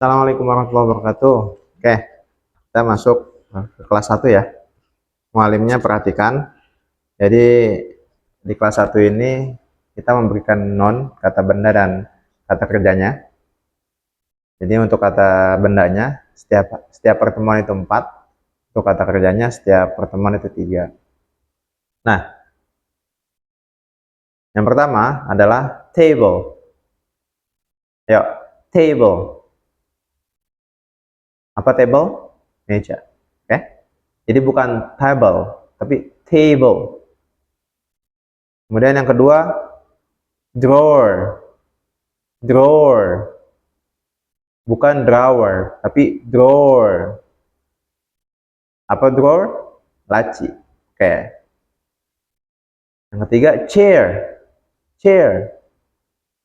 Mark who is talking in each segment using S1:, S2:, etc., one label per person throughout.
S1: Assalamualaikum warahmatullahi wabarakatuh. Oke, kita masuk ke kelas 1 ya. Mualimnya perhatikan. Jadi di kelas 1 ini kita memberikan noun, kata benda dan kata kerjanya. Jadi untuk kata bendanya setiap pertemuan itu 4, untuk kata kerjanya setiap pertemuan itu 3. Nah, yang pertama adalah table. Yuk, table. Apa table? Meja. Oke. Jadi bukan table, tapi table. Kemudian yang kedua, drawer. Drawer. Bukan drawer, tapi drawer. Apa drawer? Laci. Oke. Yang ketiga, chair. Chair.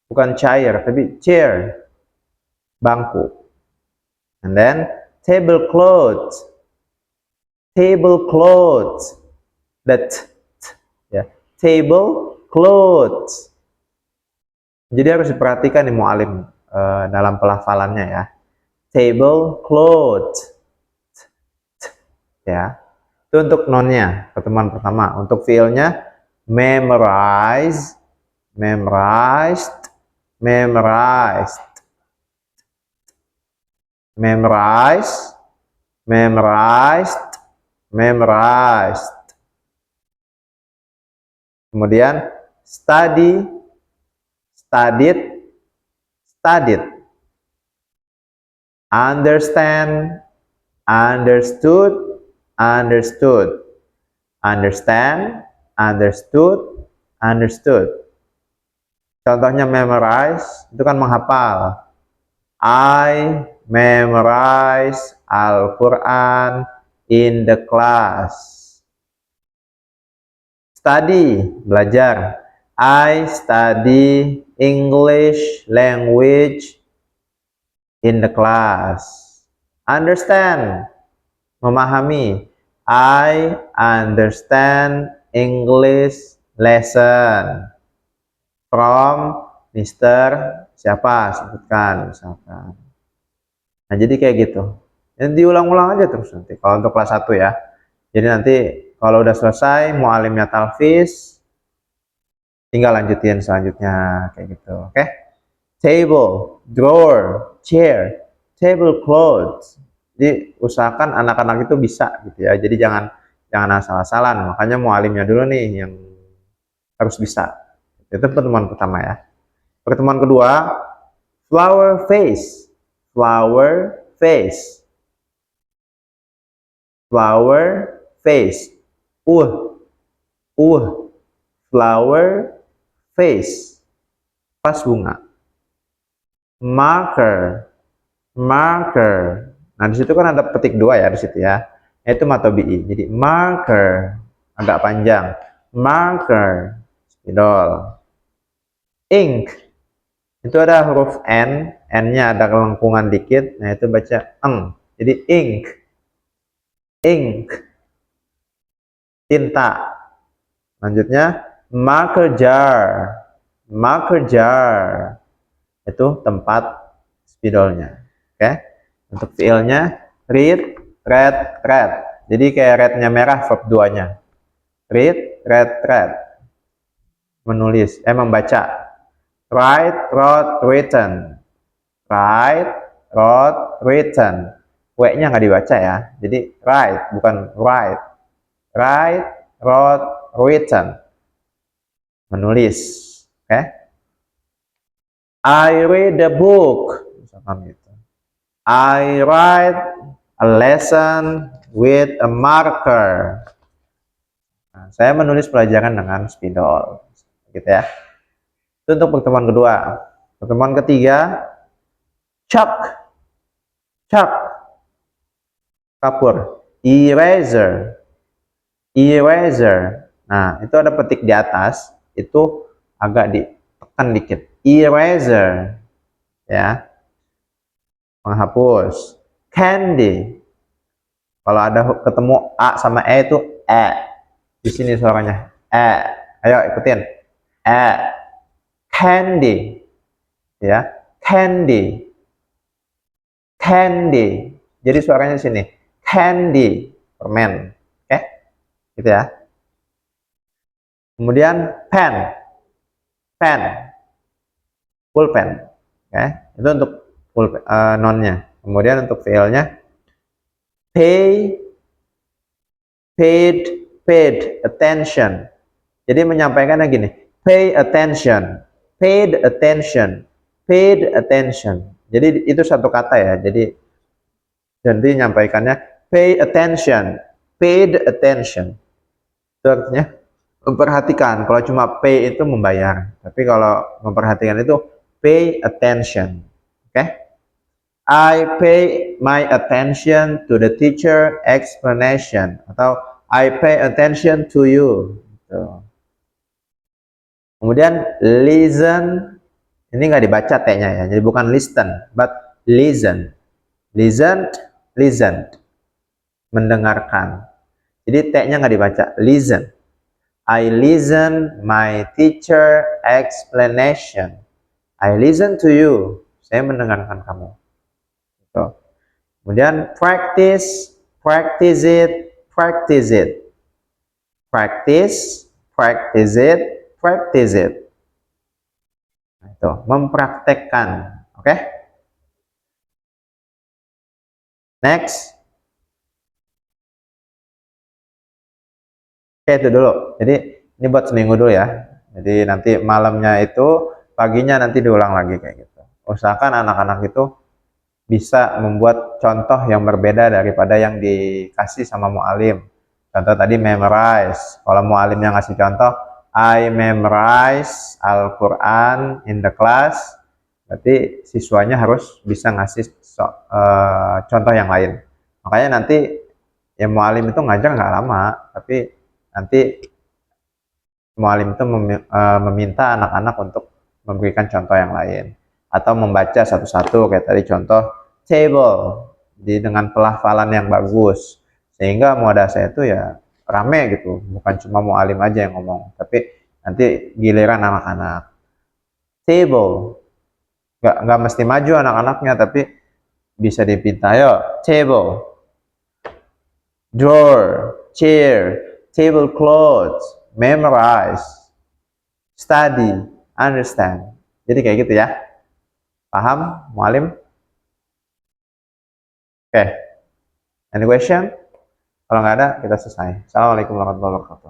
S1: Bukan chair, tapi chair. Bangku. And then, tablecloth. Tablecloth. Ya. Tablecloth. Jadi harus diperhatikan nih mu'alim dalam pelafalannya ya. Tablecloth. Ya. Itu untuk nounnya, pertemuan pertama. Untuk fiilnya, memorize, memorized, memorized, memorize, memorized, memorized. Kemudian study, studied, studied. Understand, understood, understood. Understand, understood, understood. Contohnya memorize, itu kan menghafal. I memorize Al-Quran in the class. Study, belajar. I study English language in the class. Understand, memahami. I understand English lesson from Mr. siapa, sebutkan misalkan. Nah, jadi kayak gitu. Dan diulang-ulang aja terus nanti kalau untuk kelas 1 ya. Jadi nanti kalau udah selesai mu'alimnya talfiz, tinggal lanjutin selanjutnya kayak gitu. Oke? Table, drawer, chair, tablecloth. Jadi usahakan anak-anak itu bisa gitu ya. Jadi jangan asal-asalan. Makanya mu'alimnya dulu nih yang harus bisa. Itu pertemuan pertama ya. Pertemuan kedua, flower face. Flower face. Flower face. Flower face. Pas bunga. Marker. Marker. Nah, di situ kan ada petik 2 ya di situ ya. Itu matobi'i. Jadi marker agak panjang. Marker. Spidol. Ink. Itu ada huruf N, N-nya ada kelengkungan dikit, nah itu baca eng. Jadi ink. Ink. Tinta. Lanjutnya marker jar. Marker jar. Itu tempat spidolnya. Oke. Untuk fiilnya read, read, read. Jadi kayak rednya merah verb 2-nya. Read, read, read. Menulis, membaca. Write, wrote, written. Write, wrote, written. W-nya nggak dibaca ya. Jadi write, bukan write. Write, wrote, written. Menulis. Oke. Okay? I read a book. Misalkan gitu. I write a lesson with a marker. Nah, saya menulis pelajaran dengan spidol. Gitu ya. Itu untuk pertemuan kedua. Pertemuan ketiga, chalk. Chalk. Kapur. Eraser. Eraser. Nah, itu ada petik di atas. Itu agak ditekan dikit. Eraser. Ya. Menghapus. Candy. Kalau ada ketemu A sama E itu E. Di sini suaranya. E. Ayo ikutin. E. Candy. Ya. Candy. candy. Jadi suaranya di sini. Candy, permen. Oke? Gitu ya. Kemudian pen. Pen. Pulpen. Oke? Itu untuk noun-nya. Kemudian untuk VL-nya pay, paid attention. Jadi menyampaikannya gini, pay attention, paid attention, paid attention. Jadi itu satu kata ya. Jadi menyampaikannya pay attention, paid attention. Itu artinya memperhatikan. Kalau cuma pay itu membayar, tapi kalau memperhatikan itu pay attention. Oke? Okay? I pay my attention to the teacher explanation, atau I pay attention to you. Gitu. Kemudian listen, ini nggak dibaca T-nya ya, jadi bukan listen, but listen. Listen, mendengarkan. Jadi T-nya nggak dibaca, listen. I listen my teacher explanation. I listen to you. Saya mendengarkan kamu. Gitu. Kemudian practice it. Practice it. Nah, itu mempraktekkan. Oke? Next. Oke, itu dulu. Jadi ini buat seminggu dulu ya. Jadi nanti malamnya itu, paginya nanti diulang lagi kayak gitu. Usahakan anak-anak itu bisa membuat contoh yang berbeda daripada yang dikasih sama mu'alim. Contoh tadi memorize. Kalau mu'alim yang ngasih contoh, I memorize Al-Quran in the class. Berarti siswanya harus bisa ngasih contoh yang lain. Makanya nanti ya mu'alim itu ngajar nggak lama, tapi nanti mu'alim itu meminta anak-anak untuk memberikan contoh yang lain. Atau membaca satu-satu, kayak tadi contoh table, dengan pelafalan yang bagus. Sehingga muadasah itu ya rame gitu, bukan cuma mu'alim aja yang ngomong, tapi nanti giliran anak-anak. Table, nggak mesti maju anak-anaknya, tapi bisa dipinta, yo table, drawer, chair, tablecloth, memorize, study, understand. Jadi kayak gitu ya. Paham, mu'alim? Oke. Any question? Kalau nggak ada, kita selesai. Assalamualaikum warahmatullahi wabarakatuh.